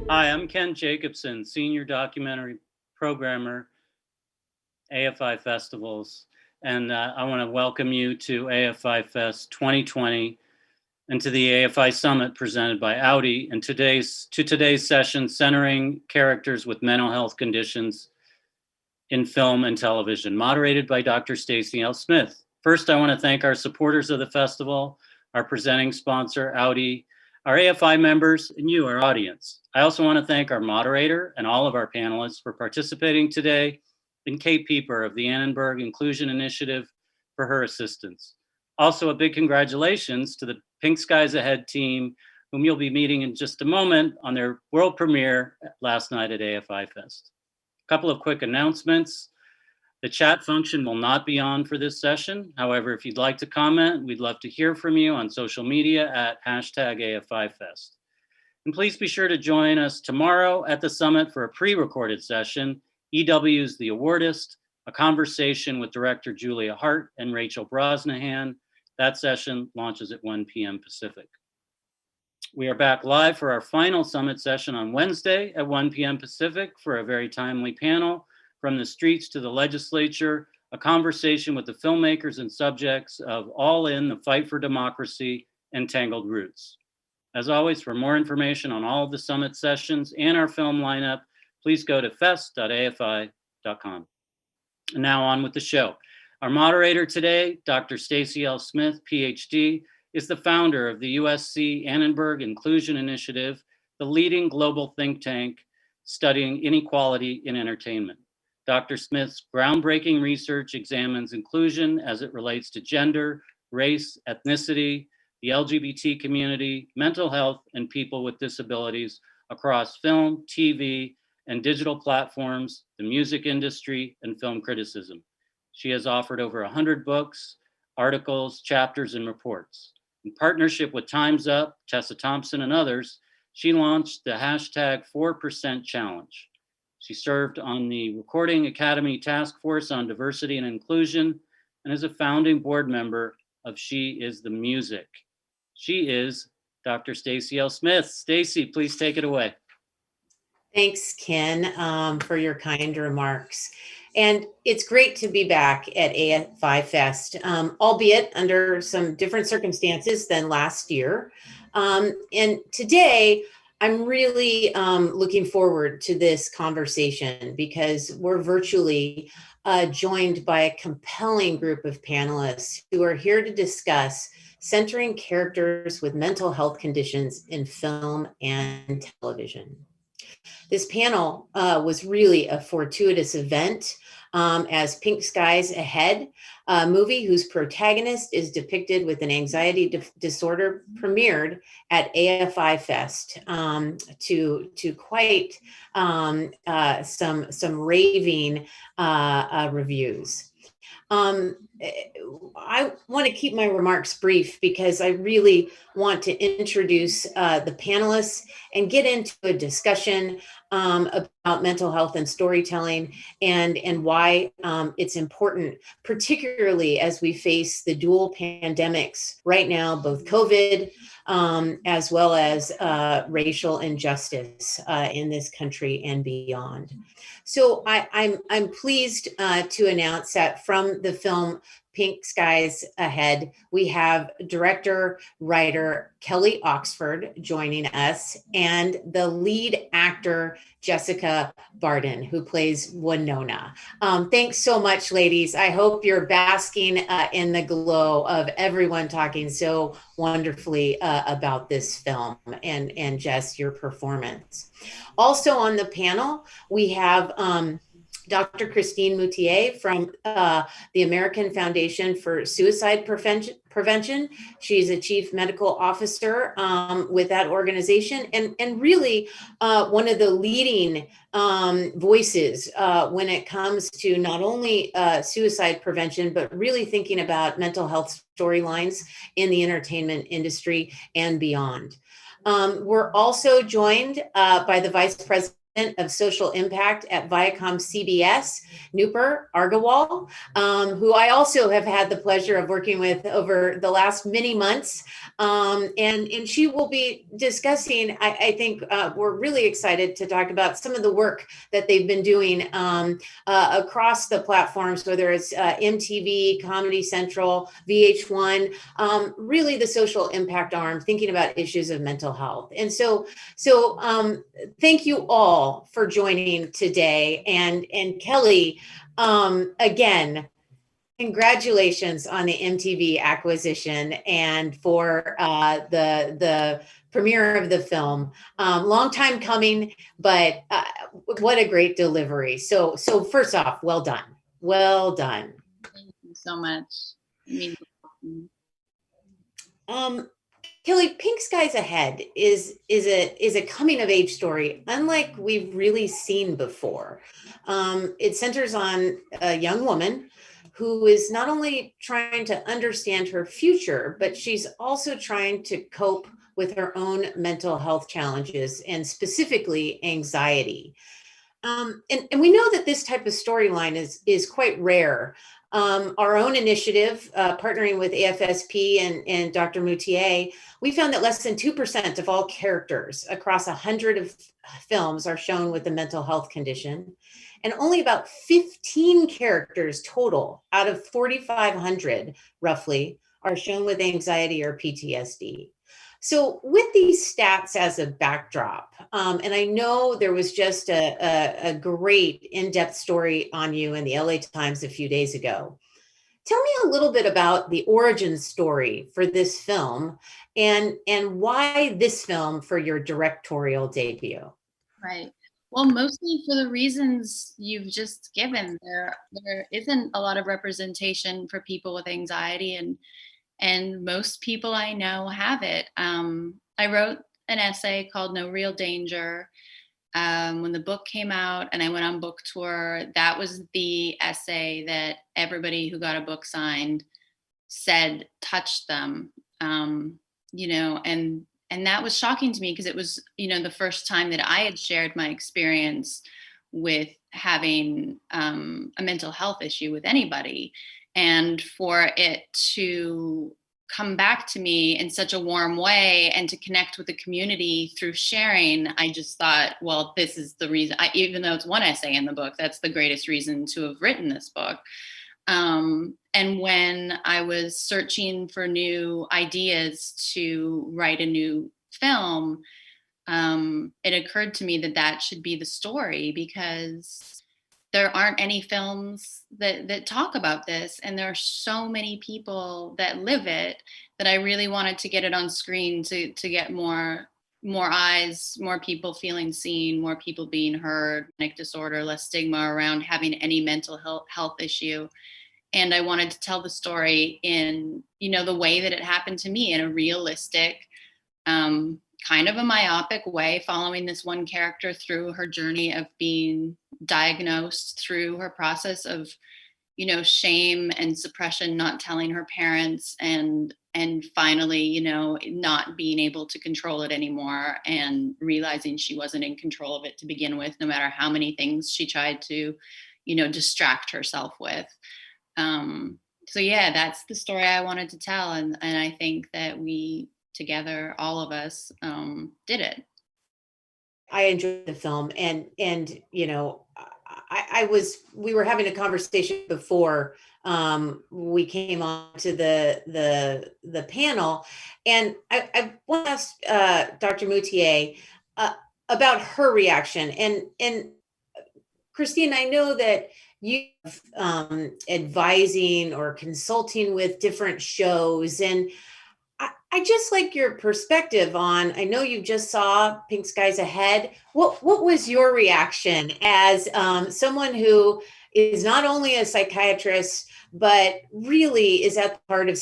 Hi, I'm Ken Jacobson, Senior Documentary Programmer, AFI Festivals, and I want to welcome you to AFI Fest 2020 and to the AFI Summit presented by Audi and today's session centering characters with mental health conditions in film and television, moderated by Dr. Stacy L. Smith. First, I want to thank our supporters of the festival, our presenting sponsor, Audi, our AFI members, and you, our audience. I also want to thank our moderator and all of our panelists for participating today, and Kate Pieper of the Annenberg Inclusion Initiative for her assistance. Also, a big congratulations to the Pink Skies Ahead team, whom you'll be meeting in just a moment on their world premiere last night at AFI Fest. A couple of quick announcements. The chat function will not be on for this session. However, if you'd like to comment, we'd love to hear from you on social media at #AFIFest. And please be sure to join us tomorrow at the summit for a pre-recorded session, EW's The Awardist, a conversation with director Julia Hart and Rachel Brosnahan. That session launches at 1 p.m. Pacific. We are back live for our final summit session on Wednesday at 1 p.m. Pacific for a very timely panel, From the Streets to the Legislature, a conversation with the filmmakers and subjects of All In, the Fight for Democracy, and Tangled Roots. As always, for more information on all of the summit sessions and our film lineup, please go to fest.afi.com. And now on with the show. Our moderator today, Dr. Stacy L. Smith, PhD, is the founder of the USC Annenberg Inclusion Initiative, the leading global think tank studying inequality in entertainment. Dr. Smith's groundbreaking research examines inclusion as it relates to gender, race, ethnicity, the LGBT community, mental health, and people with disabilities across film, TV, and digital platforms, the music industry, and film criticism. She has authored over 100 books, articles, chapters, and reports. In partnership with Time's Up, Tessa Thompson, and others, she launched the #4% Challenge. She served on the Recording Academy Task Force on Diversity and Inclusion and is a founding board member of She Is the Music. She is Dr. Stacy L. Smith. Stacy, please take it away. Thanks, Ken, for your kind remarks. And it's great to be back at AFI Fest, albeit under some different circumstances than last year. And today, I'm really looking forward to this conversation because we're virtually joined by a compelling group of panelists who are here to discuss centering characters with mental health conditions in film and television. This panel was really a fortuitous event as Pink Skies Ahead, a movie whose protagonist is depicted with an anxiety disorder, premiered at AFI Fest to quite some raving reviews. I want to keep my remarks brief because I really want to introduce the panelists and get into a discussion about mental health and storytelling and why it's important, particularly as we face the dual pandemics right now, both COVID as well as racial injustice in this country and beyond. So I'm pleased to announce that from the film Pink Skies Ahead, we have director, writer Kelly Oxford joining us and the lead actor, Jessica Barden, who plays Winona. Thanks so much, ladies. I hope you're basking in the glow of everyone talking so wonderfully about this film and Jess, your performance. Also on the panel, we have Dr. Christine Moutier from the American Foundation for Suicide Prevention. She's a chief medical officer with that organization and really one of the leading voices when it comes to not only suicide prevention, but really thinking about mental health storylines in the entertainment industry and beyond. We're also joined by the Vice President of social impact at ViacomCBS, Noopur Agarwal, who I also have had the pleasure of working with over the last many months. And she will be discussing, I think we're really excited to talk about some of the work that they've been doing across the platforms, whether it's MTV, Comedy Central, VH1, really the social impact arm, thinking about issues of mental health. And so thank you all for joining today. And Kelly, again, congratulations on the MTV acquisition and for the premiere of the film. Long time coming, but what a great delivery. So first off, well done. Well done. Thank you so much. Kelly, Pink Skies Ahead is a coming of age story unlike we've really seen before. It centers on a young woman who is not only trying to understand her future, but she's also trying to cope with her own mental health challenges and specifically anxiety. And we know that this type of storyline is quite rare. Our own initiative, partnering with AFSP and Dr. Moutier, we found that less than 2% of all characters across 100 of films are shown with a mental health condition, and only about 15 characters total out of 4,500 roughly are shown with anxiety or PTSD. So with these stats as a backdrop, and I know there was just a great in-depth story on you in the LA Times a few days ago. Tell me a little bit about the origin story for this film and why this film for your directorial debut. Right. Well, mostly for the reasons you've just given. There isn't a lot of representation for people with anxiety, and most people I know have it. I wrote an essay called No Real Danger. When the book came out and I went on book tour, that was the essay that everybody who got a book signed said touched them, and that was shocking to me because it was, the first time that I had shared my experience with having a mental health issue with anybody. And for it to come back to me in such a warm way and to connect with the community through sharing, I just thought, well, this is the reason, even though it's one essay in the book, that's the greatest reason to have written this book. And when I was searching for new ideas to write a new film, it occurred to me that should be the story, because there aren't any films that talk about this, and there are so many people that live it that I really wanted to get it on screen to get more eyes, more people feeling seen, more people being heard, panic disorder, less stigma around having any mental health issue. And I wanted to tell the story in, the way that it happened to me, in a realistic, kind of a myopic way, following this one character through her journey of being diagnosed, through her process of, shame and suppression, not telling her parents, and finally, not being able to control it anymore, and realizing she wasn't in control of it to begin with, no matter how many things she tried to, distract herself with. So yeah, that's the story I wanted to tell. And I think that we together, all of us, did it. I enjoyed the film, and we were having a conversation before we came on to the panel, and I want to ask Dr. Moutier about her reaction. And Christine, I know that you advising or consulting with different shows, and I just like your perspective on, I know you just saw Pink Skies Ahead. What was your reaction as someone who is not only a psychiatrist, but really is at the heart of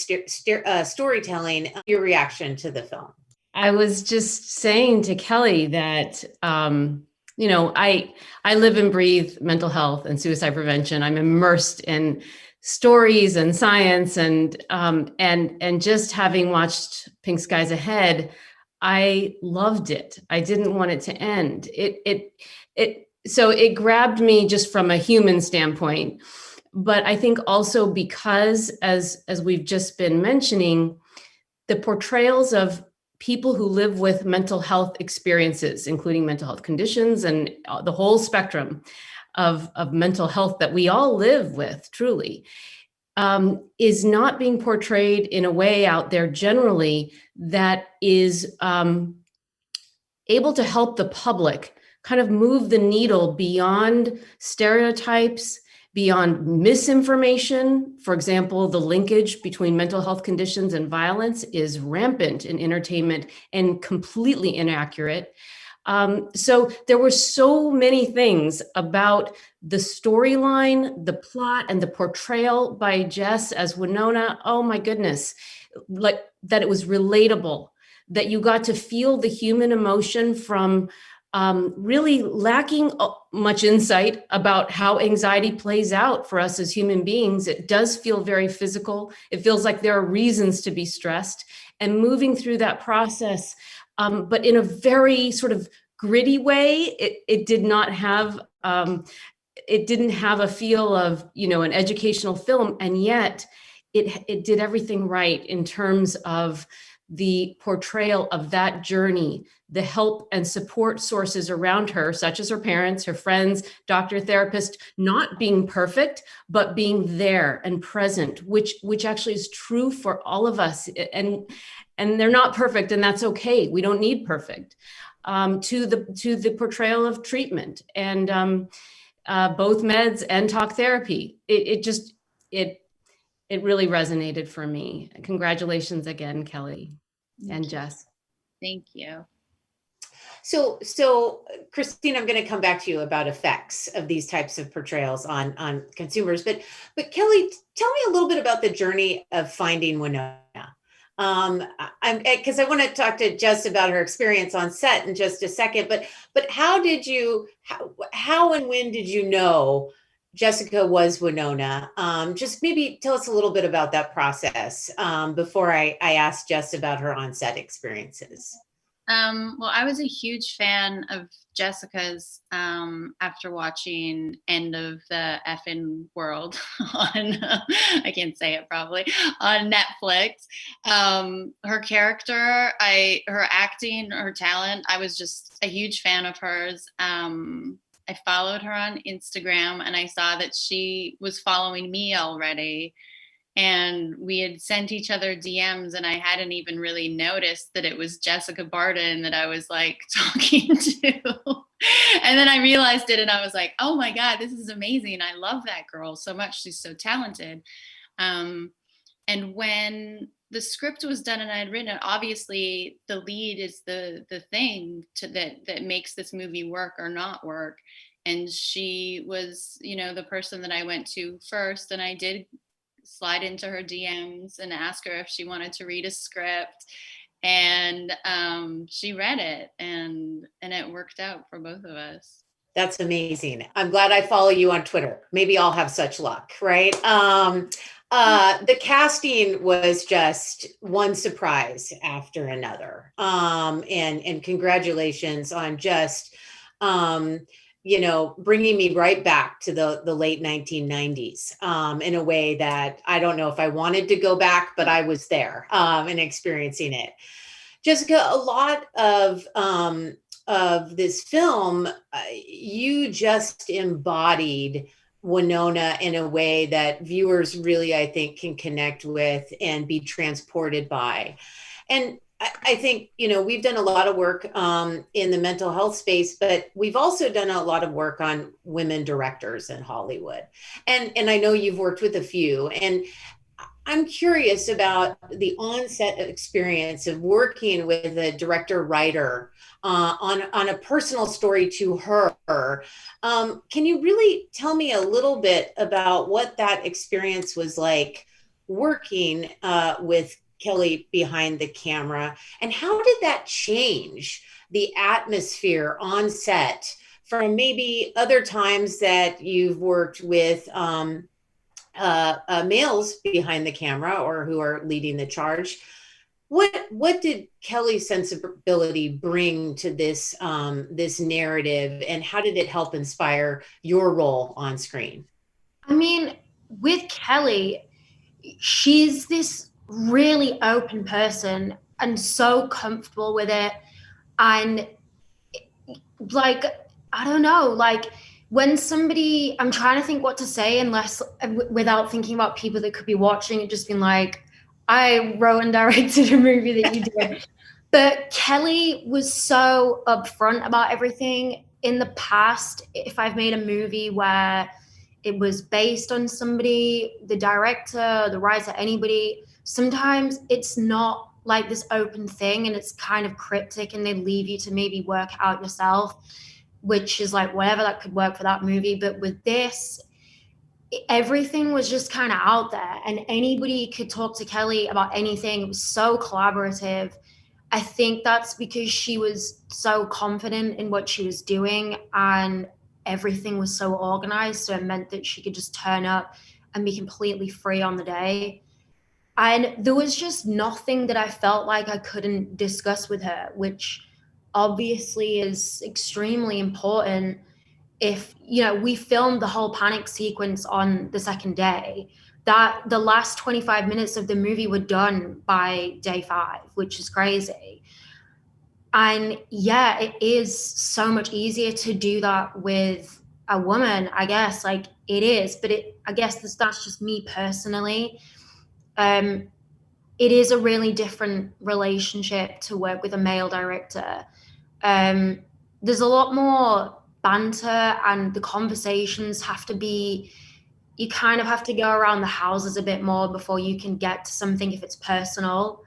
storytelling, your reaction to the film? I was just saying to Kelly that, I live and breathe mental health and suicide prevention. I'm immersed in stories and science, and just having watched Pink Skies Ahead, I loved it. I didn't want it to end. So it grabbed me just from a human standpoint. But I think also because, as we've just been mentioning, the portrayals of people who live with mental health experiences, including mental health conditions and the whole spectrum of mental health that we all live with, truly, is not being portrayed in a way out there generally that is able to help the public kind of move the needle beyond stereotypes, beyond misinformation. For example, the linkage between mental health conditions and violence is rampant in entertainment and completely inaccurate. So there were so many things about the storyline, the plot, and the portrayal by Jess as Winona. Oh my goodness, like that it was relatable, that you got to feel the human emotion from really lacking much insight about how anxiety plays out for us as human beings. It does feel very physical. It feels like there are reasons to be stressed, and moving through that process, but in a very sort of gritty way. It did not have, it didn't have a feel of, an educational film, and yet it did everything right in terms of the portrayal of that journey, the help and support sources around her, such as her parents, her friends, doctor, therapist, not being perfect, but being there and present, which actually is true for all of us. And they're not perfect, and that's okay. We don't need perfect. To the portrayal of treatment and both meds and talk therapy. It really resonated for me. Congratulations again, Kelly and Jess. Thank you. So Christine, I'm going to come back to you about effects of these types of portrayals on consumers. But Kelly, tell me a little bit about the journey of finding Winona. Because I want to talk to Jess about her experience on set in just a second. But how and when did you know Jessica was Winona? Just maybe tell us a little bit about that process before I ask Jess about her on-set experiences. Well, I was a huge fan of Jessica's after watching End of the Effin' World on, I can't say it probably, on Netflix. Her character, her acting, her talent, I was just a huge fan of hers. I followed her on Instagram and I saw that she was following me already. And we had sent each other DMs and I hadn't even really noticed that it was Jessica Barden that I was like talking to. And then I realized it and I was like, oh my God, this is amazing. I love that girl so much. She's so talented. And when the script was done and I had written it, obviously the lead is the thing that makes this movie work or not work. And she was, the person that I went to first, and I did slide into her DMs and ask her if she wanted to read a script, and she read it, and it worked out for both of us. That's amazing. I'm glad I follow you on Twitter. Maybe I'll have such luck, right? The casting was just one surprise after another. And congratulations on just, bringing me right back to the late 1990s in a way that I don't know if I wanted to go back, but I was there and experiencing it. Jessica, a lot of this film, you just embodied Winona in a way that viewers really, I think, can connect with and be transported by. And I think, we've done a lot of work in the mental health space, but we've also done a lot of work on women directors in Hollywood. And I know you've worked with a few. And I'm curious about the onset experience of working with a director-writer on a personal story to her. Can you really tell me a little bit about what that experience was like working with Kelly behind the camera, and how did that change the atmosphere on set from maybe other times that you've worked with males behind the camera or who are leading the charge What did Kelly's sensibility bring to this this narrative, and how did it help inspire your role on screen? I mean, with Kelly, she's this really open person and so comfortable with it. And like, I don't know, like when somebody, I'm trying to think what to say unless without thinking about people that could be watching and just being like, I wrote and directed a movie that you did. But Kelly was so upfront about everything. In the past, if I've made a movie where it was based on somebody, the director, the writer, anybody, sometimes it's not like this open thing and it's kind of cryptic and they leave you to maybe work out yourself, which is like whatever that could work for that movie. But with this, everything was just kind of out there and anybody could talk to Kelly about anything. It was so collaborative. I think that's because she was so confident in what she was doing and everything was so organized. So it meant that she could just turn up and be completely free on the day. And there was just nothing that I felt like I couldn't discuss with her, which obviously is extremely important. If, we filmed the whole panic sequence on the second day, that the last 25 minutes of the movie were done by day 5, which is crazy. And yeah, it is so much easier to do that with a woman, I guess. Like it is, but I guess that's just me personally. It is a really different relationship to work with a male director. There's a lot more banter and the conversations have to be, you kind of have to go around the houses a bit more before you can get to something if it's personal,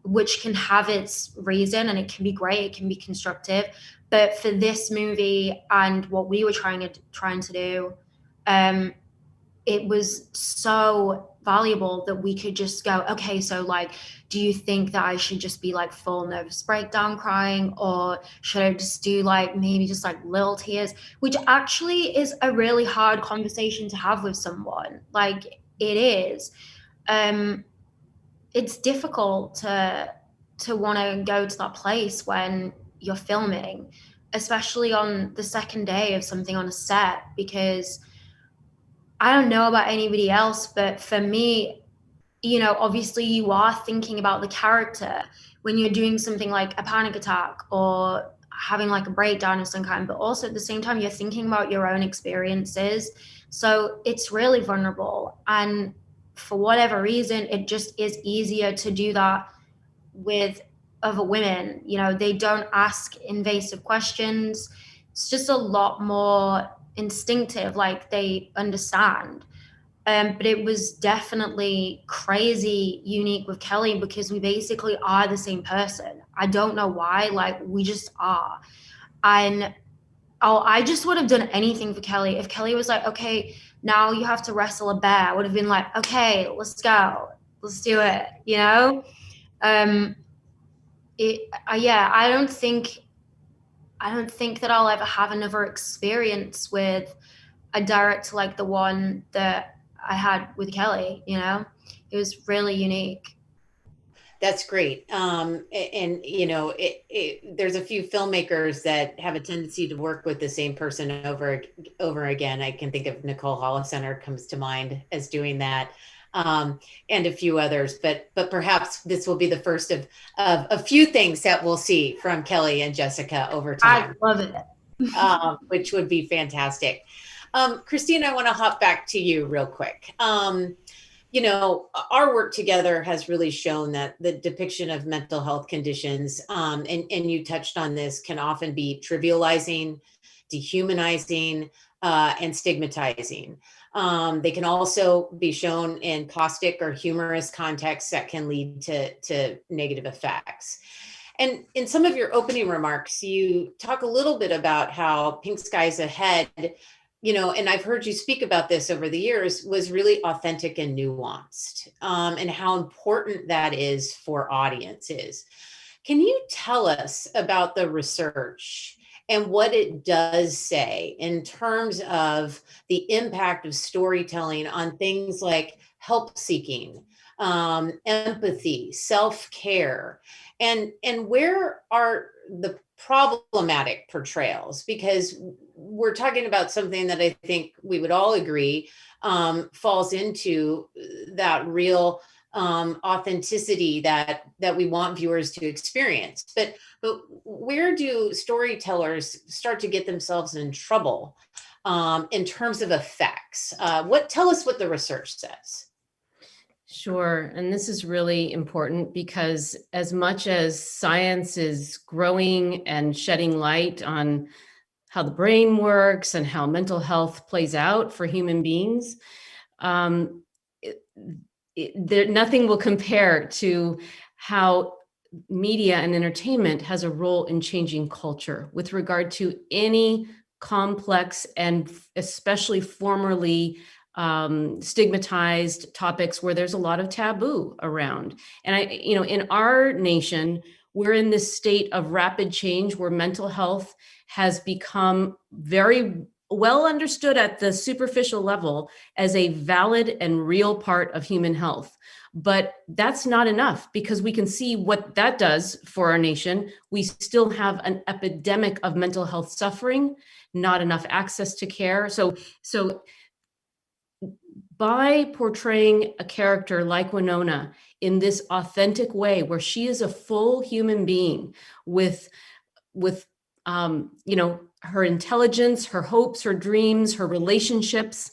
which can have its reason and it can be great, it can be constructive. But for this movie and what we were trying to do, it was so valuable that we could just go, okay, so like, do you think that I should just be like full nervous breakdown crying, or should I just do like maybe just like little tears, which actually is a really hard conversation to have with someone. Like it is. It's difficult to want to go to that place when you're filming, especially on the second day of something on a set, because I don't know about anybody else, but for me, obviously you are thinking about the character when you're doing something like a panic attack or having like a breakdown of some kind, but also at the same time, you're thinking about your own experiences. So it's really vulnerable. And for whatever reason, it just is easier to do that with other women. They don't ask invasive questions. It's just a lot more instinctive, like they understand. But it was definitely crazy unique with Kelly because we basically are the same person. I don't know why, like we just are. And I just would have done anything for Kelly. If Kelly was like, okay, now you have to wrestle a bear, I would have been like, okay, let's go. Let's do it, Yeah, I don't think that I'll ever have another experience with a director like the one that I had with Kelly. It was really unique. That's great. And there's a few filmmakers that have a tendency to work with the same person over again. I can think of Nicole Hollisenter comes to mind as doing that, and a few others. But perhaps this will be the first of a few things that we'll see from Kelly and Jessica over time. I love it. Which would be fantastic. Christine, I want to hop back to you real quick. Our work together has really shown that the depiction of mental health conditions, and you touched on this, can often be trivializing, dehumanizing, and stigmatizing. They can also be shown in caustic or humorous contexts that can lead to negative effects. And in some of your opening remarks, you talk a little bit about how Pink Skies Ahead, and I've heard you speak about this over the years, was really authentic and nuanced, and how important that is for audiences. Can you tell us about the research and what it does say in terms of the impact of storytelling on things like help seeking, empathy, self-care, and where are the problematic portrayals, because we're talking about something that I think we would all agree falls into that real authenticity that we want viewers to experience. But where do storytellers start to get themselves in trouble in terms of effects? Tell us what the research says. Sure. And this is really important because as much as science is growing and shedding light on how the brain works and how mental health plays out for human beings, nothing will compare to how media and entertainment has a role in changing culture with regard to any complex and especially formerly stigmatized topics where there's a lot of taboo around. And in our nation, we're in this state of rapid change where mental health has become very well understood at the superficial level as a valid and real part of human health. But that's not enough, because we can see what that does for our nation. We still have an epidemic of mental health suffering, not enough access to care. So by portraying a character like Winona in this authentic way, where she is a full human being with her intelligence, her hopes, her dreams, her relationships,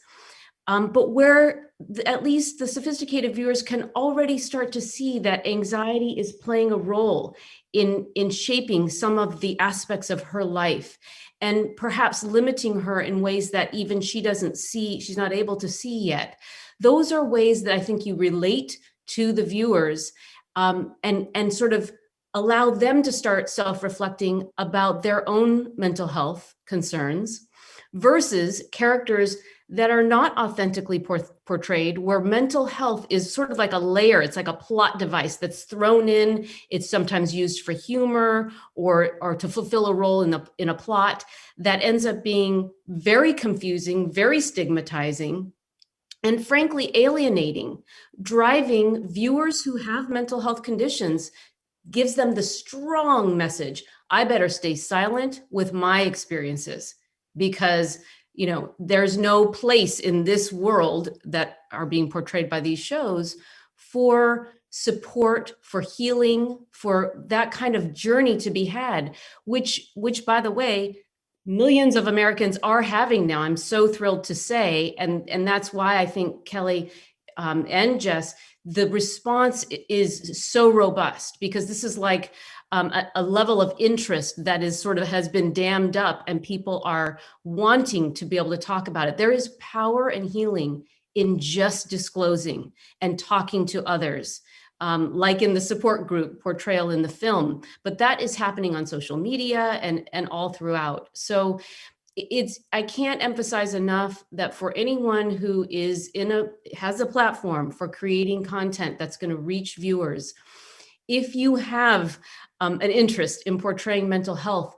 but where at least the sophisticated viewers can already start to see that anxiety is playing a role in shaping some of the aspects of her life, and perhaps limiting her in ways that even she doesn't see, she's not able to see yet. Those are ways that I think you relate to the viewers, and sort of allow them to start self-reflecting about their own mental health concerns, versus characters that are not authentically portrayed, where mental health is sort of like a layer. It's like a plot device that's thrown in. It's sometimes used for humor or to fulfill a role in a plot that ends up being very confusing, very stigmatizing, and frankly alienating, driving viewers who have mental health conditions, gives them the strong message, I better stay silent with my experiences, because there's no place in this world that are being portrayed by these shows for support, for healing, for that kind of journey to be had, which by the way, millions of Americans are having now. I'm so thrilled to say, and that's why I think Kelly and Jess, the response is so robust, because this is like a level of interest that is sort of has been dammed up, and people are wanting to be able to talk about it. There is power and healing in just disclosing and talking to others, like in the support group portrayal in the film, but that is happening on social media and all throughout. So I can't emphasize enough that for anyone who has a platform for creating content that's going to reach viewers, if you have an interest in portraying mental health,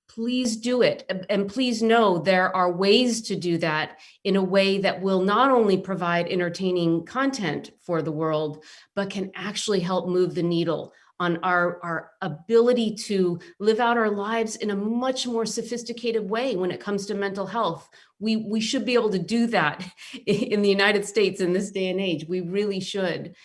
please do it. And please know there are ways to do that in a way that will not only provide entertaining content for the world, but can actually help move the needle on our ability to live out our lives in a much more sophisticated way when it comes to mental health. We should be able to do that in the United States in this day and age. We really should.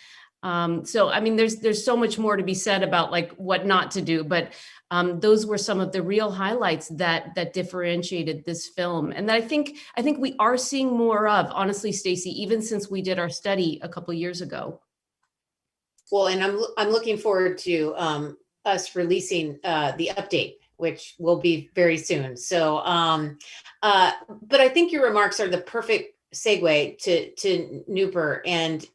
So, I mean, there's so much more to be said about like what not to do, but those were some of the real highlights that differentiated this film, and that I think we are seeing more of, honestly, Stacy, even since we did our study a couple of years ago. Well, and I'm looking forward to us releasing the update, which will be very soon. So, but I think your remarks are the perfect segue to Noopur and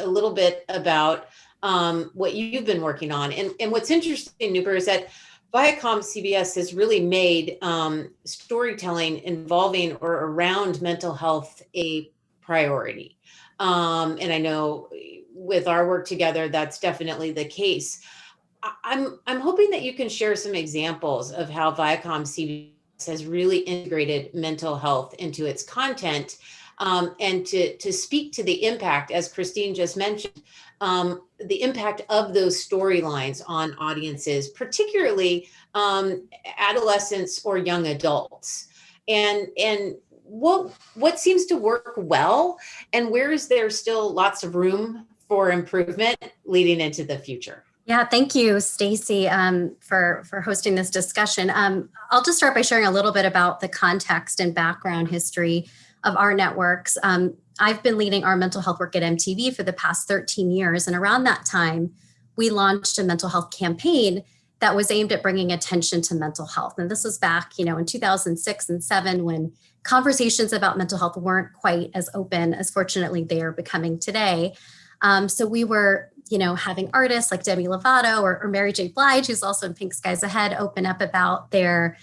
a little bit about what you've been working on. And what's interesting, Noopur, is that ViacomCBS has really made storytelling involving or around mental health a priority. And I know with our work together, that's definitely the case. I'm hoping that you can share some examples of how ViacomCBS has really integrated mental health into its content, and to speak to the impact, as Christine just mentioned, the impact of those storylines on audiences, particularly adolescents or young adults, and what seems to work well, and where is there still lots of room for improvement leading into the future? Yeah, thank you, Stacy, for hosting this discussion. I'll just start by sharing a little bit about the context and background history of our networks. I've been leading our mental health work at MTV for the past 13 years. And around that time, we launched a mental health campaign that was aimed at bringing attention to mental health. And this was back, in 2006 and 2007, when conversations about mental health weren't quite as open as fortunately they are becoming today. So we were, having artists like Demi Lovato or Mary J. Blige, who's also in Pink Skies Ahead, open up about their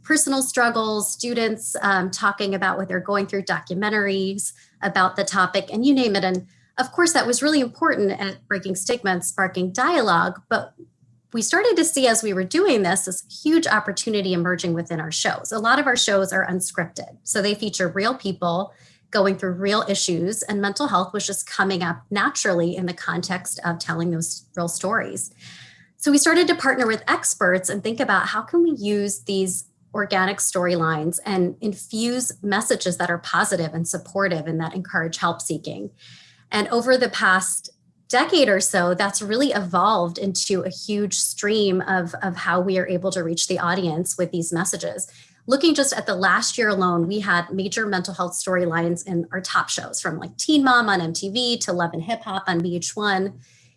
personal struggles, students talking about what they're going through, documentaries about the topic, and you name it. And of course, that was really important at breaking stigma and sparking dialogue. But we started to see, as we were doing this huge opportunity emerging within our shows. A lot of our shows are unscripted, so they feature real people going through real issues, and mental health was just coming up naturally in the context of telling those real stories. So we started to partner with experts and think about how can we use these organic storylines and infuse messages that are positive and supportive and that encourage help seeking. And over the past decade or so, that's really evolved into a huge stream of how we are able to reach the audience with these messages. Looking just at the last year alone, we had major mental health storylines in our top shows, from like Teen Mom on MTV to Love and Hip Hop on VH1.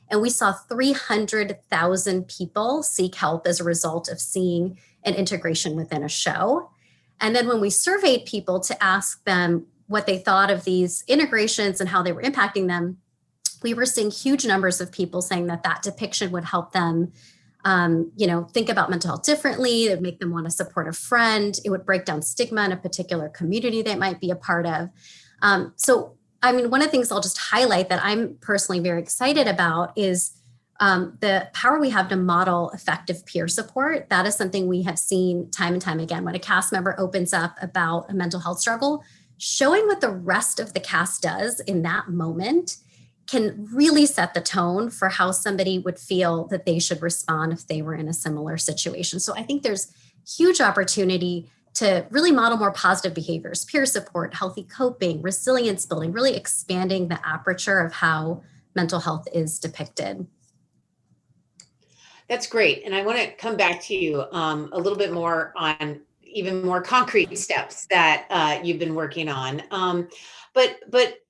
And we saw 300,000 people seek help as a result of seeing an integration within a show. And then when we surveyed people to ask them what they thought of these integrations and how they were impacting them, we were seeing huge numbers of people saying that depiction would help them think about mental health differently. It would make them want to support a friend. It would break down stigma in a particular community they might be a part of. One of the things I'll just highlight that I'm personally very excited about is the power we have to model effective peer support. That is something we have seen time and time again. When a cast member opens up about a mental health struggle, showing what the rest of the cast does in that moment can really set the tone for how somebody would feel that they should respond if they were in a similar situation. So I think there's huge opportunity to really model more positive behaviors, peer support, healthy coping, resilience building, really expanding the aperture of how mental health is depicted. That's great. And I want to come back to you a little bit more on even more concrete steps that you've been working on. But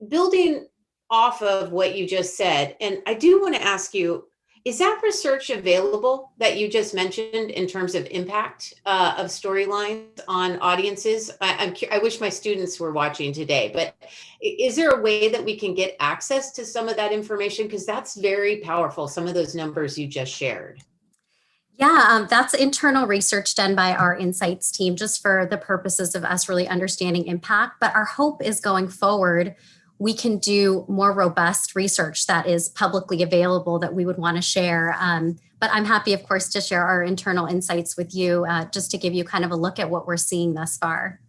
building off of what you just said, and I do want to ask you, is that research available that you just mentioned in terms of impact of storylines on audiences? I wish my students were watching today, but is there a way that we can get access to some of that information? Because that's very powerful, some of those numbers you just shared. Yeah, that's internal research done by our insights team, just for the purposes of us really understanding impact. But our hope is going forward, we can do more robust research that is publicly available that we would want to share. But I'm happy, of course, to share our internal insights with you, just to give you kind of a look at what we're seeing thus far.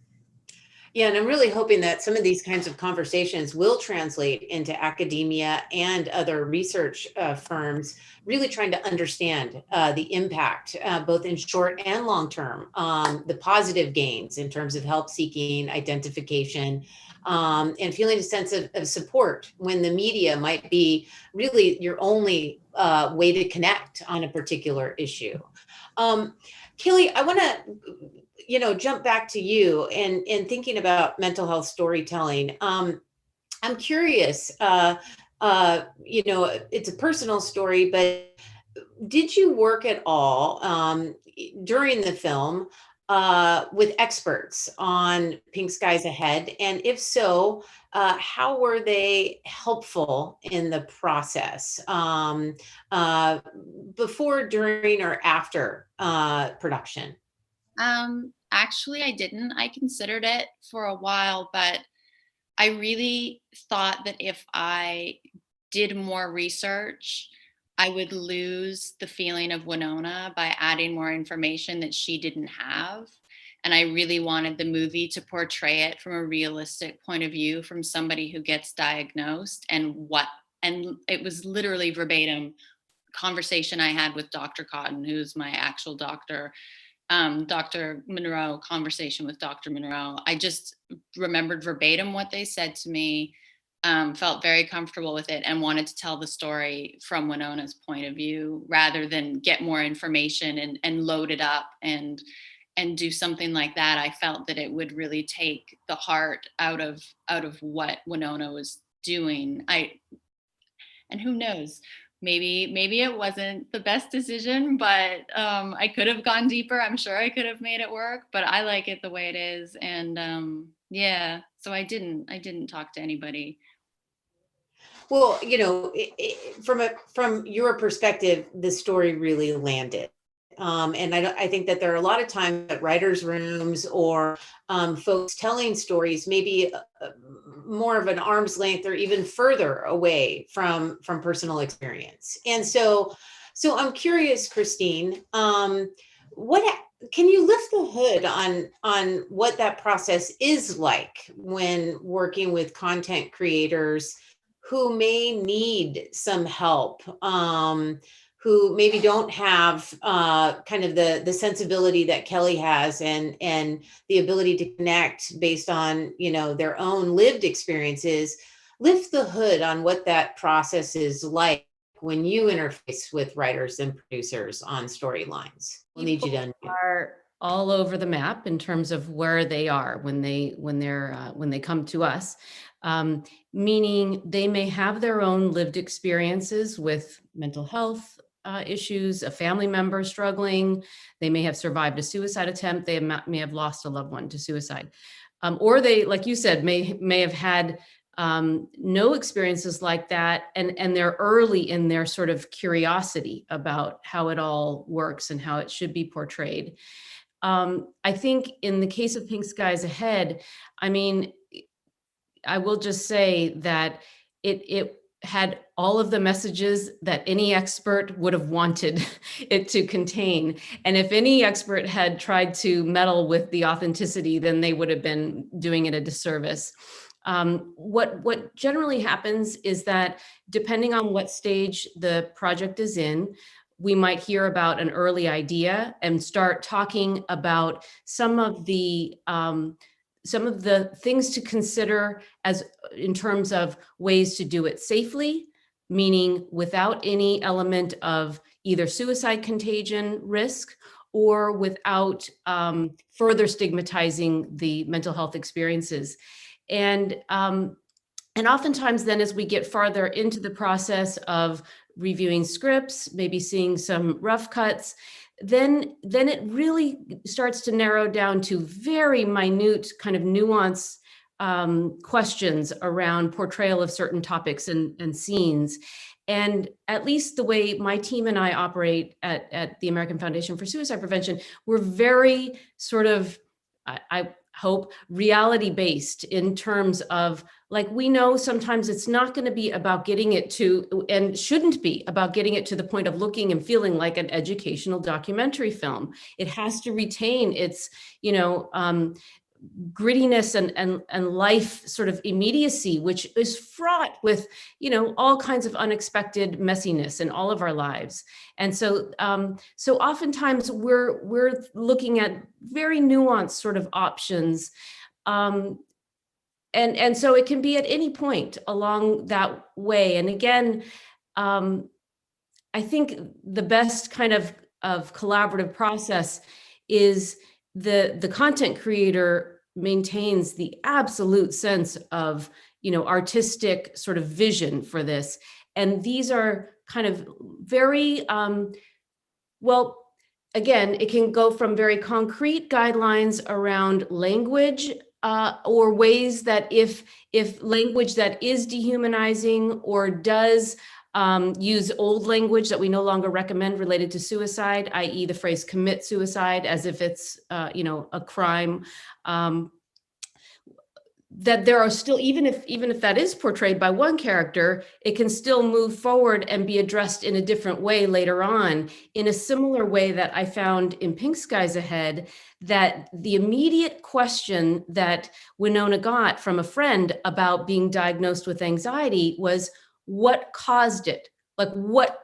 Yeah, and I'm really hoping that some of these kinds of conversations will translate into academia and other research firms, really trying to understand the impact, both in short and long term, the positive gains in terms of help seeking, identification, and feeling a sense of support when the media might be really your only way to connect on a particular issue. Kelly, I want to jump back to you and thinking about mental health storytelling. I'm curious, it's a personal story, but did you work at all during the film with experts on Pink Skies Ahead? And if so, how were they helpful in the process before, during, or after production? Actually, I didn't. I considered it for a while, but I really thought that if I did more research, I would lose the feeling of Winona by adding more information that she didn't have. And I really wanted the movie to portray it from a realistic point of view from somebody who gets diagnosed, and it was literally verbatim conversation I had with Dr. Cotton, who's my actual doctor, Dr. Monroe, conversation with Dr. Monroe. I just remembered verbatim what they said to me, felt very comfortable with it, and wanted to tell the story from Winona's point of view rather than get more information and load it up and do something like that. I felt that it would really take the heart out of what Winona was doing. And who knows, maybe it wasn't the best decision, but I could have gone deeper. I'm sure I could have made it work, but I like it the way it is. And yeah, so I didn't talk to anybody. Well, from your perspective, the story really landed. And I think that there are a lot of times at writers' rooms or folks telling stories, maybe more of an arm's length or even further away from personal experience. And so I'm curious, Christine, what can you lift the hood on what that process is like when working with content creators who may need some help, who maybe don't have kind of the sensibility that Kelly has and the ability to connect based on, their own lived experiences. Lift the hood on what that process is like when you interface with writers and producers on storylines. We'll need you to unmute. Are all over the map in terms of where they are when they come to us. Meaning they may have their own lived experiences with mental health issues, a family member struggling. They may have survived a suicide attempt. They may have lost a loved one to suicide. Or they, like you said, may have had no experiences like that. And they're early in their sort of curiosity about how it all works and how it should be portrayed. I think in the case of Pink Skies Ahead, I mean, I will just say that it had all of the messages that any expert would have wanted it to contain. And if any expert had tried to meddle with the authenticity, then they would have been doing it a disservice. What generally happens is that depending on what stage the project is in, we might hear about an early idea and start talking about some of the things to consider as in terms of ways to do it safely, meaning without any element of either suicide contagion risk or without further stigmatizing the mental health experiences. And oftentimes then as we get farther into the process of reviewing scripts, maybe seeing some rough cuts, then it really starts to narrow down to very minute kind of nuance questions around portrayal of certain topics and scenes. And at least the way my team and I operate at the American Foundation for Suicide Prevention, we're very sort of, I hope, reality-based in terms of, like, we know sometimes it's not going to be about getting it to, and shouldn't be about getting it to the point of looking and feeling like an educational documentary film. It has to retain its, grittiness and life sort of immediacy, which is fraught with, all kinds of unexpected messiness in all of our lives. And so oftentimes we're looking at very nuanced sort of options. And so it can be at any point along that way. And again, I think the best kind of collaborative process is the content creator maintains the absolute sense of, artistic sort of vision for this. And these are kind of very, well, again, it can go from very concrete guidelines around language or ways that if language that is dehumanizing or does use old language that we no longer recommend related to suicide, i.e. the phrase commit suicide as if it's, a crime. that there are still, even if that is portrayed by one character, it can still move forward and be addressed in a different way later on, in a similar way that I found in Pink Skies Ahead, that the immediate question that Winona got from a friend about being diagnosed with anxiety was, what caused it? Like what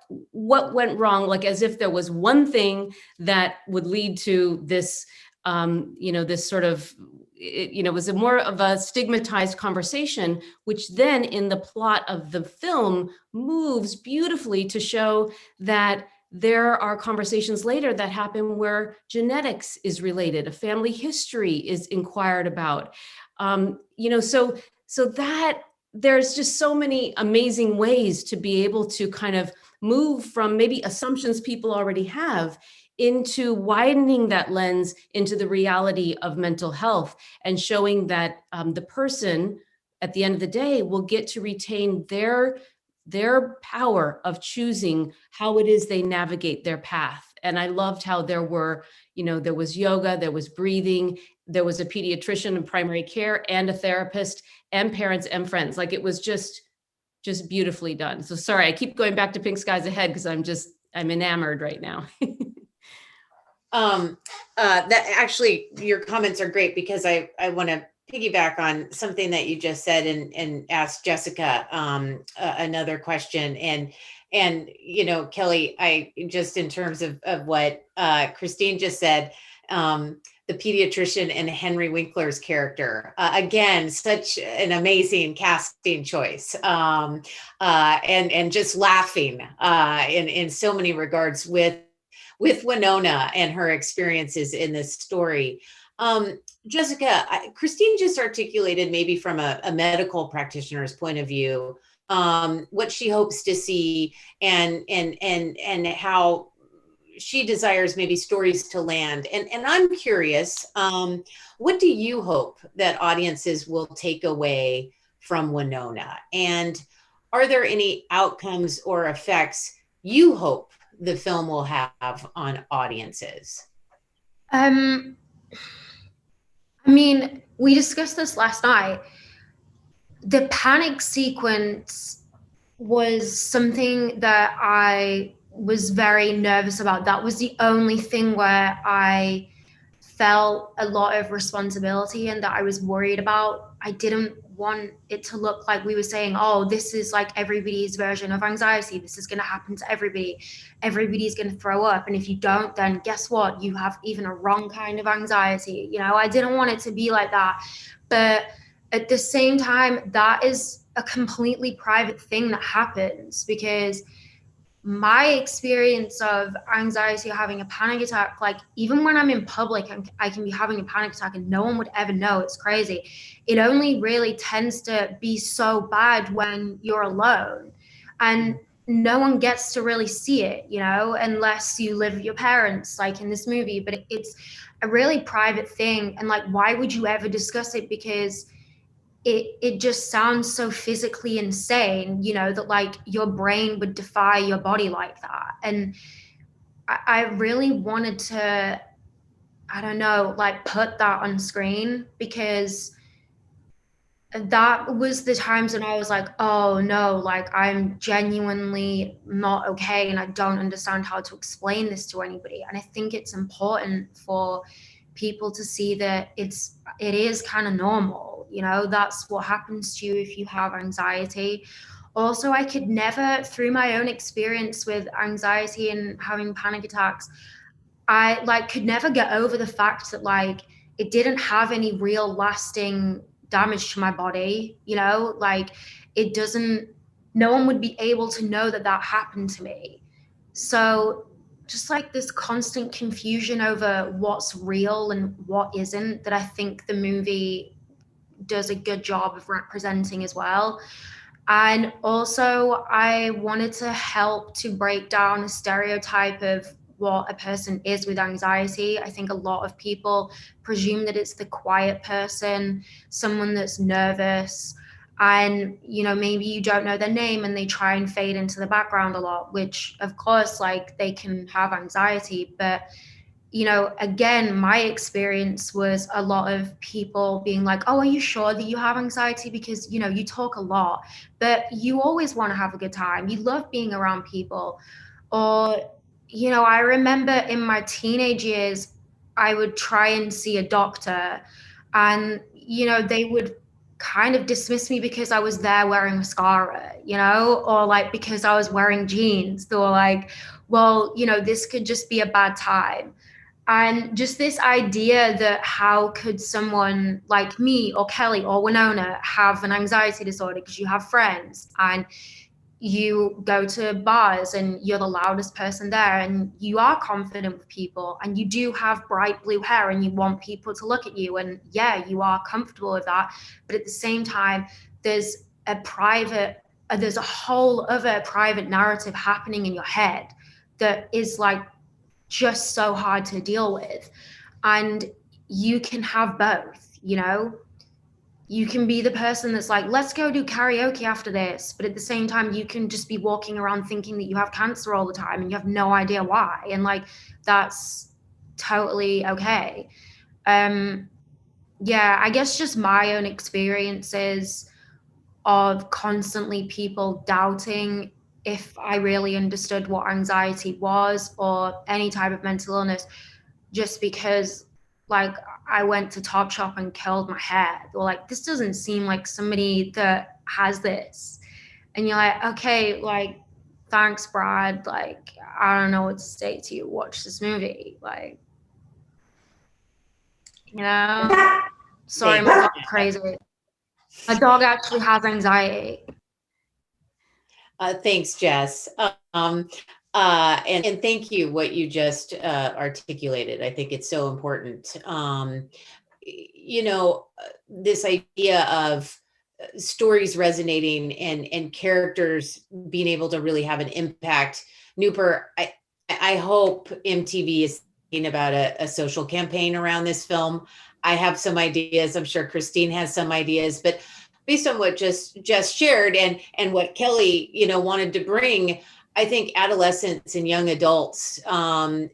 went wrong? Like as if there was one thing that would lead to this, this sort of, it was a more of a stigmatized conversation, which then in the plot of the film moves beautifully to show that there are conversations later that happen where genetics is related, a family history is inquired about. So that there's just so many amazing ways to be able to kind of move from maybe assumptions people already have into widening that lens into the reality of mental health, and showing that the person at the end of the day will get to retain their power of choosing how it is they navigate their path. And I loved how there was yoga, there was breathing, there was a pediatrician in primary care and a therapist and parents and friends. Like it was just beautifully done. So sorry, I keep going back to Pink Skies Ahead because I'm enamored right now. That actually, your comments are great, because I want to piggyback on something that you just said and ask Jessica another question. And Kelly, I just, in terms of what Christine just said, the pediatrician and Henry Winkler's character, again, such an amazing casting choice, and just laughing in so many regards with Winona and her experiences in this story. Jessica, Christine just articulated, maybe from a medical practitioner's point of view, what she hopes to see and how she desires maybe stories to land. And I'm curious, what do you hope that audiences will take away from Winona? And are there any outcomes or effects you hope the film will have on audiences? We discussed this last night. The panic sequence was something that I was very nervous about. That was the only thing where I felt a lot of responsibility and that I was worried about. I didn't want it to look like we were saying, oh, this is like everybody's version of anxiety. This is going to happen to everybody. Everybody's going to throw up. And if you don't, then guess what? You have even a wrong kind of anxiety. I didn't want it to be like that. But at the same time, that is a completely private thing that happens, because my experience of anxiety or having a panic attack, like even when I'm in public, I can be having a panic attack and no one would ever know. It's crazy. It only really tends to be so bad when you're alone, and no one gets to really see it, unless you live with your parents, like in this movie. But it's a really private thing. And like, why would you ever discuss it? Because it just sounds so physically insane, that like your brain would defy your body like that. And I really wanted to, I don't know, like put that on screen, because that was the times when I was like, oh no, like I'm genuinely not okay and I don't understand how to explain this to anybody. And I think it's important for people to see that it is kind of normal. That's what happens to you if you have anxiety. Also, I could never, through my own experience with anxiety and having panic attacks, I could never get over the fact that like it didn't have any real lasting damage to my body. Like it doesn't, no one would be able to know that happened to me. So just like this constant confusion over what's real and what isn't, that I think the movie does a good job of representing as well. And also I wanted to help to break down a stereotype of what a person is with anxiety. I think a lot of people presume that it's the quiet person, someone that's nervous, and maybe you don't know their name and they try and fade into the background a lot, which of course, like, they can have anxiety. But you know, again, my experience was a lot of people being like, oh, are you sure that you have anxiety? Because, you know, you talk a lot, but you always want to have a good time. You love being around people. Or, you know, I remember in my teenage years, I would try and see a doctor, and, you know, they would kind of dismiss me because I was there wearing mascara, you know, or like because I was wearing jeans. They were like, well, you know, this could just be a bad time. And just this idea that how could someone like me or Kelly or Winona have an anxiety disorder because you have friends and you go to bars and you're the loudest person there and you are confident with people and you do have bright blue hair and you want people to look at you, and yeah, you are comfortable with that. But at the same time, there's there's a whole other private narrative happening in your head that is like just so hard to deal with. And you can have both, you know? You can be the person that's like, let's go do karaoke after this. But at the same time, you can just be walking around thinking that you have cancer all the time and you have no idea why. And like, that's totally okay. Yeah, I guess just my own experiences of constantly people doubting if I really understood what anxiety was or any type of mental illness, just because like I went to Topshop and curled my hair. They were like, this doesn't seem like somebody that has this. And you're like, okay, like, thanks, Brad. Like, I don't know what to say to you. Watch this movie. Like, you know? Sorry, my dog's crazy. My dog actually has anxiety. Thanks, Jess. And thank you what you just articulated. I think it's so important. You know, this idea of stories resonating and characters being able to really have an impact. Noopur, I hope MTV is thinking about a social campaign around this film. I have some ideas. I'm sure Christine has some ideas, but based on what just shared and what Kelly, you know, wanted to bring, I think adolescents and young adults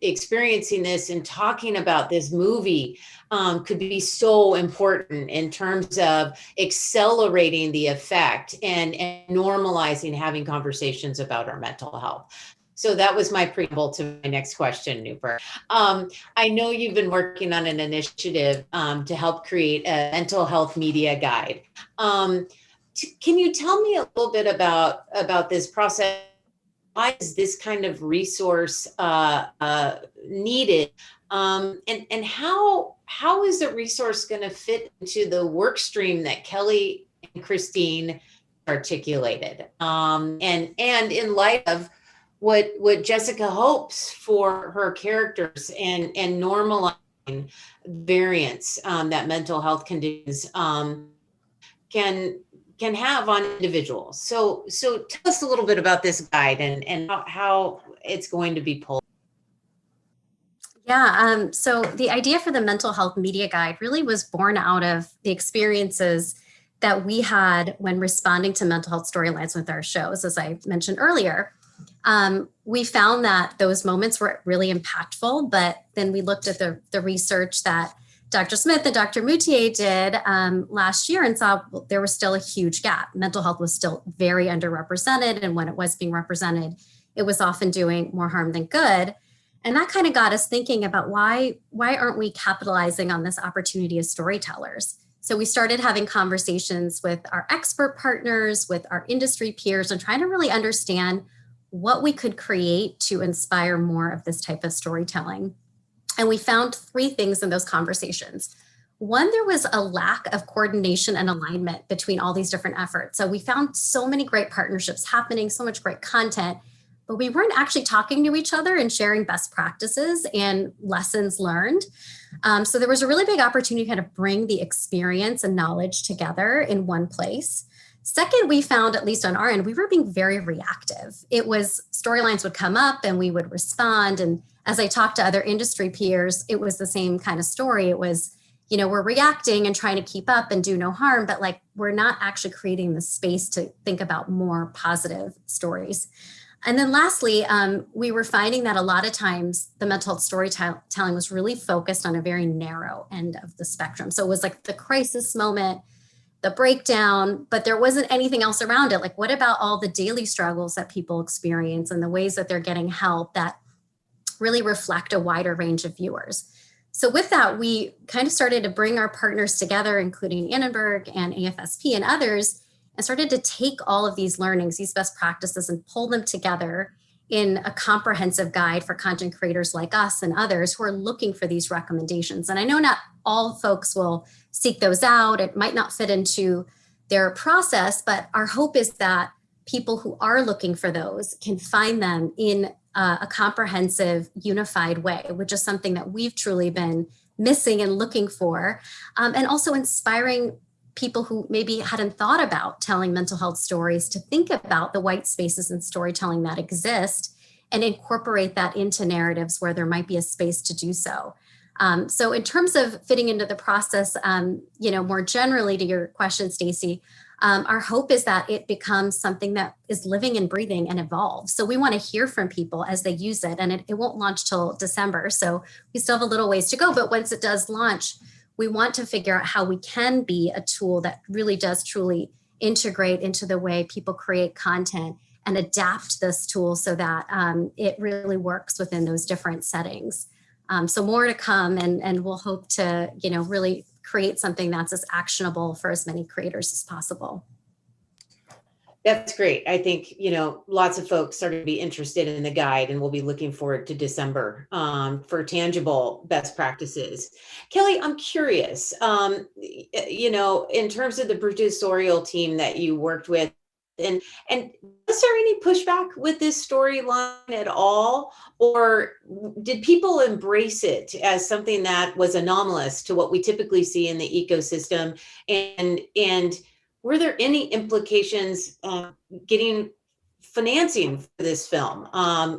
experiencing this and talking about this movie could be so important in terms of accelerating the effect and normalizing having conversations about our mental health. So that was my preamble to my next question, Noopur. I know you've been working on an initiative to help create a mental health media guide. Can you tell me a little bit about this process? Why is this kind of resource needed? And how is the resource going to fit into the work stream that Kelly and Christine articulated? And in light of what Jessica hopes for her characters and normalizing variance that mental health conditions can have on individuals. So tell us a little bit about this guide and how it's going to be pulled. Yeah, so the idea for the mental health media guide really was born out of the experiences that we had when responding to mental health storylines with our shows. As I mentioned earlier, we found that those moments were really impactful, but then we looked at the research that Dr. Smith and Dr. Moutier did last year and saw there was still a huge gap. Mental health was still very underrepresented, and when it was being represented, it was often doing more harm than good. And that kind of got us thinking about why aren't we capitalizing on this opportunity as storytellers? So we started having conversations with our expert partners, with our industry peers, and trying to really understand what we could create to inspire more of this type of storytelling. And we found three things in those conversations. One, there was a lack of coordination and alignment between all these different efforts. So we found so many great partnerships happening, so much great content, but we weren't actually talking to each other and sharing best practices and lessons learned. So there was a really big opportunity to kind of bring the experience and knowledge together in one place. Second, we found, at least on our end, we were being very reactive. It was storylines would come up and we would respond. And as I talked to other industry peers, it was the same kind of story. It was, we're reacting and trying to keep up and do no harm, but like we're not actually creating the space to think about more positive stories. And then lastly, we were finding that a lot of times the mental health storytelling was really focused on a very narrow end of the spectrum. So it was like the crisis moment, the breakdown, but there wasn't anything else around it. Like, what about all the daily struggles that people experience and the ways that they're getting help that really reflect a wider range of viewers? So with that, we kind of started to bring our partners together, including Annenberg and AFSP and others, and started to take all of these learnings, these best practices, and pull them together in a comprehensive guide for content creators like us and others who are looking for these recommendations. And I know not all folks will seek those out. It might not fit into their process, but our hope is that people who are looking for those can find them in a comprehensive, unified way, which is something that we've truly been missing and looking for, and also inspiring people who maybe hadn't thought about telling mental health stories to think about the white spaces in storytelling that exist and incorporate that into narratives where there might be a space to do so. So in terms of fitting into the process, more generally to your question, Stacy, our hope is that it becomes something that is living and breathing and evolves. So we want to hear from people as they use it, and it won't launch till December. So we still have a little ways to go, but once it does launch, we want to figure out how we can be a tool that really does truly integrate into the way people create content and adapt this tool so that it really works within those different settings. So more to come, and we'll hope to, really create something that's as actionable for as many creators as possible. That's great. I think, lots of folks are going to be interested in the guide, and we'll be looking forward to December for tangible best practices. Kelly, I'm curious, in terms of the producerial team that you worked with, and was there any pushback with this storyline at all? Or did people embrace it as something that was anomalous to what we typically see in the ecosystem? And were there any implications getting financing for this film,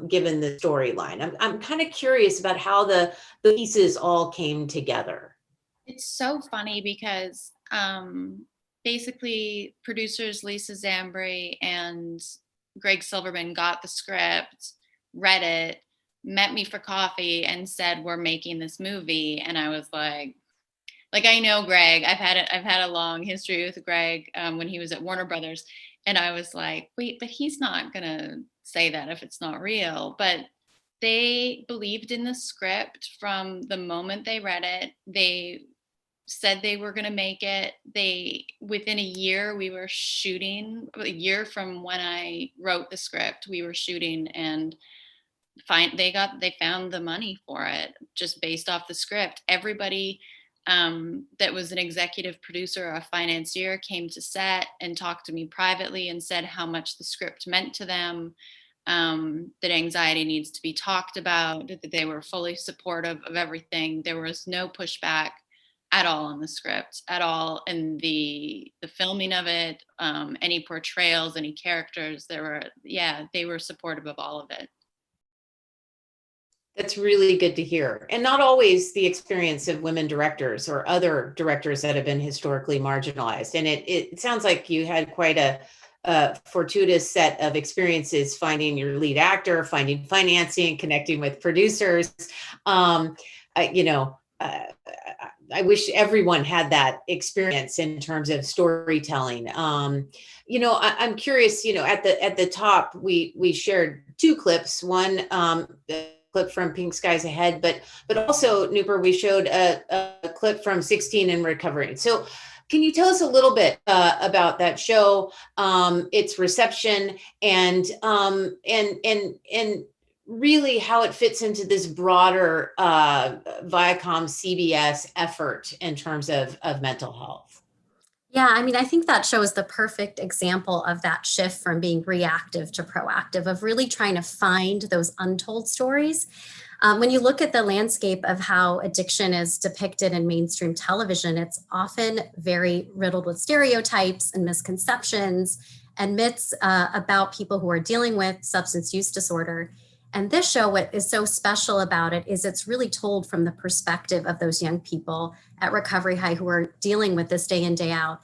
given the storyline? I'm kind of curious about how the pieces all came together. It's so funny because basically producers Lisa Zambri and Greg Silverman got the script, read it, met me for coffee and said, we're making this movie. And I was like, I know Greg. I've had a long history with Greg when he was at Warner Brothers. And I was like, wait, but he's not going to say that if it's not real. But they believed in the script from the moment they read it. They said they were going to make it. Within a year, we were shooting. A year from when I wrote the script, we were shooting, and they found the money for it just based off the script. Everybody that was an executive producer or a financier came to set and talked to me privately and said how much the script meant to them, that anxiety needs to be talked about, that they were fully supportive of everything. There was no pushback at all on the script, at all in the filming of it, any portrayals, any characters. They were supportive of all of it. That's really good to hear. And not always the experience of women directors or other directors that have been historically marginalized. And it sounds like you had quite a fortuitous set of experiences finding your lead actor, finding financing, connecting with producers. I wish everyone had that experience in terms of storytelling. I'm curious, at the top, we shared two clips, one clip from Pink Skies Ahead, but also, Noopur, we showed a clip from 16 and Recovering. So can you tell us a little bit about that show, its reception, and really how it fits into this broader ViacomCBS effort in terms of mental health? Yeah, I think that show is the perfect example of that shift from being reactive to proactive, of really trying to find those untold stories. When you look at the landscape of how addiction is depicted in mainstream television, it's often very riddled with stereotypes and misconceptions and myths about people who are dealing with substance use disorder. And this show, what is so special about it is it's really told from the perspective of those young people at Recovery High who are dealing with this day in, day out,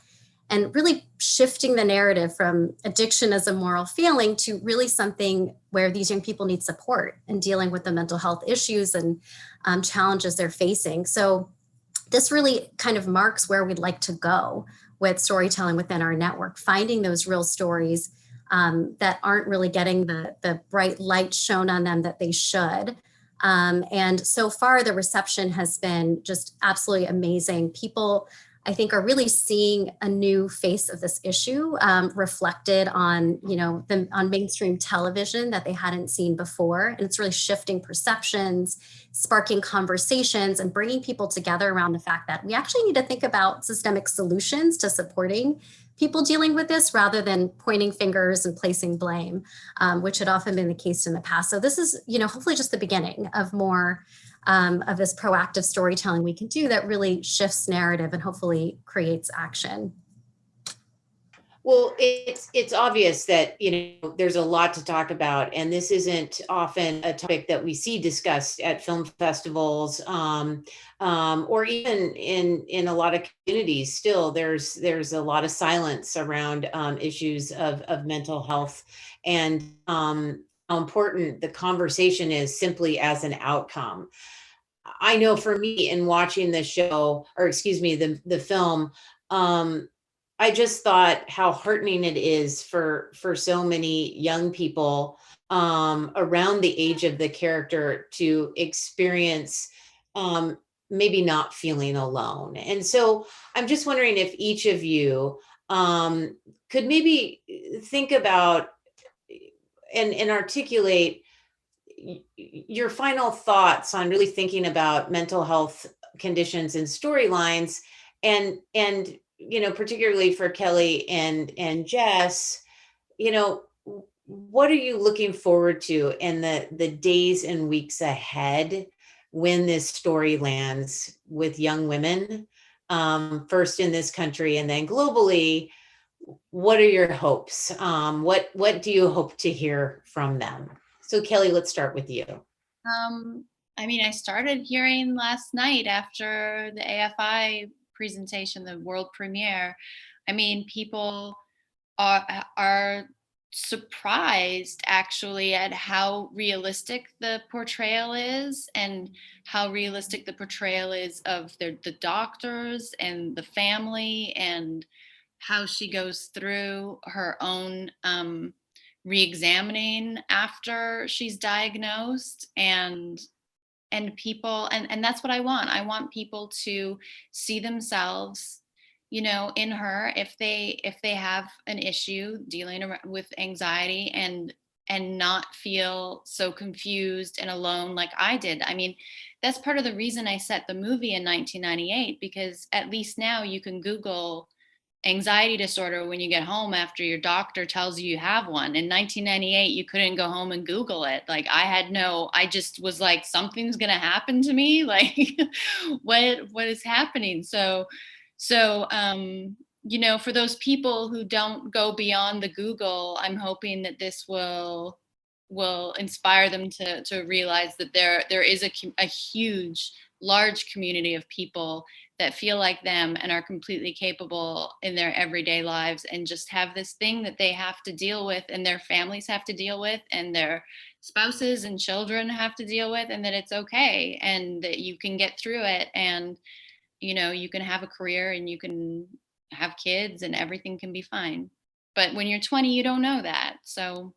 and really shifting the narrative from addiction as a moral feeling to really something where these young people need support in dealing with the mental health issues and challenges they're facing. So this really kind of marks where we'd like to go with storytelling within our network, finding those real stories that aren't really getting the bright light shown on them that they should. And so far, the reception has been just absolutely amazing. People, I think, are really seeing a new face of this issue reflected on, on mainstream television that they hadn't seen before. And it's really shifting perceptions, sparking conversations, and bringing people together around the fact that we actually need to think about systemic solutions to supporting people dealing with this rather than pointing fingers and placing blame, which had often been the case in the past. So this is, hopefully just the beginning of more of this proactive storytelling we can do that really shifts narrative and hopefully creates action. Well, it's obvious that, there's a lot to talk about, and this isn't often a topic that we see discussed at film festivals, or even in a lot of communities. Still, there's a lot of silence around issues of mental health, and how important the conversation is simply as an outcome. I know for me, in watching the show, or excuse me, the film, I just thought how heartening it is for so many young people around the age of the character to experience maybe not feeling alone. And so I'm just wondering if each of you could maybe think about and articulate your final thoughts on really thinking about mental health conditions and storylines, and particularly for Kelly and Jess, what are you looking forward to in the days and weeks ahead when this story lands with young women, first in this country and then globally? What are your hopes? What do you hope to hear from them? So Kelly, let's start with you. I started hearing last night after the AFI presentation, the world premiere. People are surprised actually at how realistic the portrayal is, and how realistic the portrayal is of the doctors and the family, and how she goes through her own re-examining after she's diagnosed, and people, and that's what I want. I want people to see themselves, in her, if they have an issue dealing with anxiety, and not feel so confused and alone like I did. That's part of the reason I set the movie in 1998, because at least now you can Google anxiety disorder when you get home after your doctor tells you have one. In 1998, you couldn't go home and Google it. I just was like, something's going to happen to me. Like, what is happening? So, for those people who don't go beyond the Google, I'm hoping that this will inspire them to realize that there is a huge, large community of people that feel like them and are completely capable in their everyday lives, and just have this thing that they have to deal with, and their families have to deal with, and their spouses and children have to deal with, and that it's okay, and that you can get through it, and you can have a career, and you can have kids, and everything can be fine. But when you're 20, you don't know that. So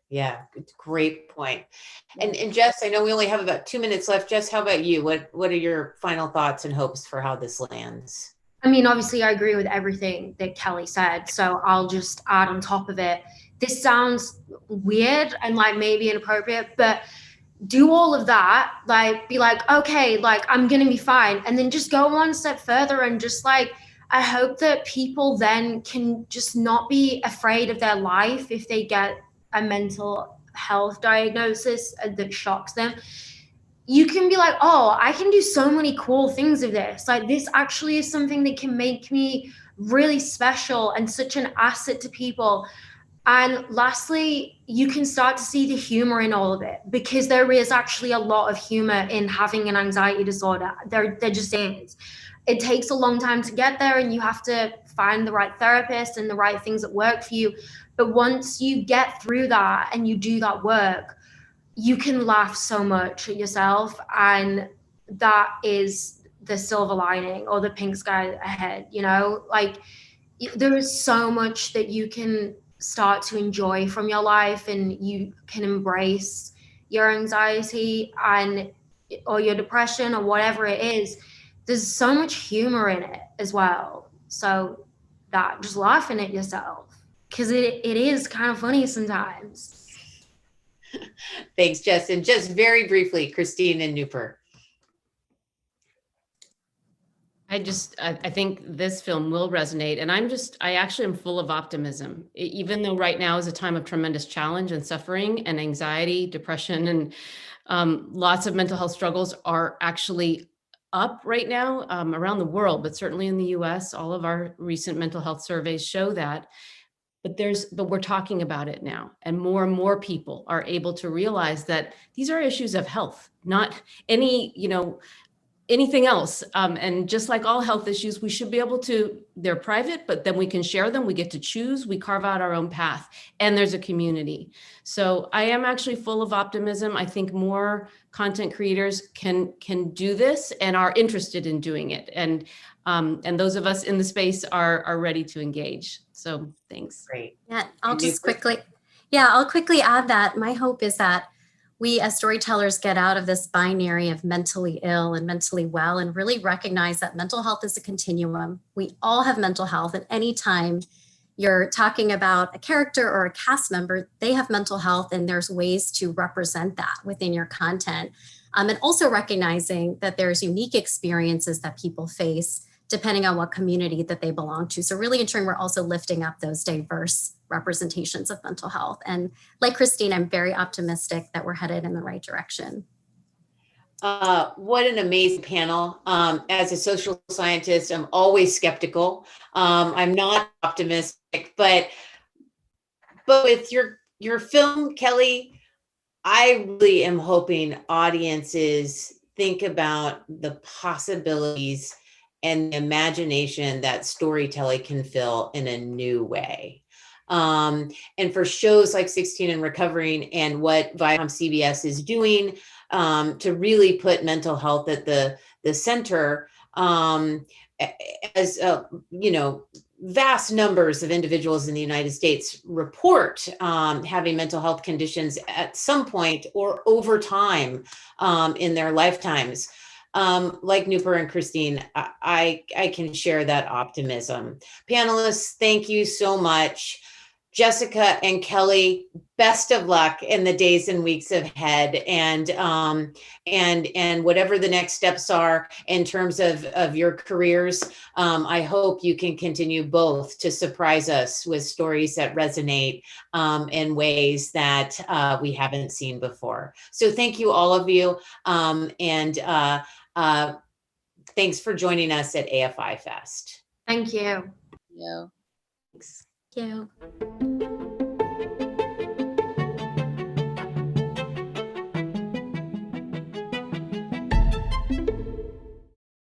yeah, great point. And Jess, I know we only have about 2 minutes left. Jess, how about you? What are your final thoughts and hopes for how this lands? Obviously I agree with everything that Kelly said, so I'll just add on top of it. This sounds weird and maybe inappropriate, but do all of that, be like, okay, I'm gonna be fine, and then just go one step further, and just I hope that people then can just not be afraid of their life if they get a mental health diagnosis that shocks them. You can be like, oh, I can do so many cool things with this. This actually is something that can make me really special and such an asset to people. And lastly, you can start to see the humor in all of it, because there is actually a lot of humor in having an anxiety disorder. There just is. It takes a long time to get there, and you have to find the right therapist and the right things that work for you. But once you get through that and you do that work, you can laugh so much at yourself. And that is the silver lining, or the pink sky ahead, you know? Like, there is so much that you can start to enjoy from your life, and you can embrace your anxiety and or your depression or whatever it is. There's so much humor in it as well. So that, just laughing at yourself, because it is kind of funny sometimes. Thanks, Justin. Just very briefly, Christine and Noopur. I think this film will resonate, and I actually am full of optimism, even though right now is a time of tremendous challenge and suffering and anxiety, depression, and lots of mental health struggles are actually up right now around the world, but certainly in the US. All of our recent mental health surveys show that. But we're talking about it now, and more people are able to realize that these are issues of health, not anything else. And just like all health issues, we should be able to, they're private, but then we can share them. We get to choose, we carve out our own path, and there's a community. So I am actually full of optimism. I think more content creators can do this and are interested in doing it. And those of us in the space are ready to engage. So thanks. Great. Yeah, I'll quickly add that my hope is that we as storytellers get out of this binary of mentally ill and mentally well, and really recognize that mental health is a continuum. We all have mental health, and anytime you're talking about a character or a cast member, they have mental health, and there's ways to represent that within your content. And also recognizing that there's unique experiences that people face depending on what community that they belong to. So really ensuring we're also lifting up those diverse representations of mental health. And like Christine, I'm very optimistic that we're headed in the right direction. What an amazing panel. As a social scientist, I'm always skeptical. I'm not optimistic, but with your film, Kelly, I really am hoping audiences think about the possibilities and the imagination that storytelling can fill in a new way. And for shows like 16 and Recovering, and what ViacomCBS is doing to really put mental health at the center, as vast numbers of individuals in the United States report having mental health conditions at some point or over time in their lifetimes. Like Noopur and Christine, I can share that optimism. Panelists, thank you so much. Jessica and Kelly, best of luck in the days and weeks ahead, and whatever the next steps are in terms of your careers. I hope you can continue both to surprise us with stories that resonate in ways that we haven't seen before. So thank you, all of you, and thanks for joining us at AFI Fest. Thank you. Yeah. Thank you.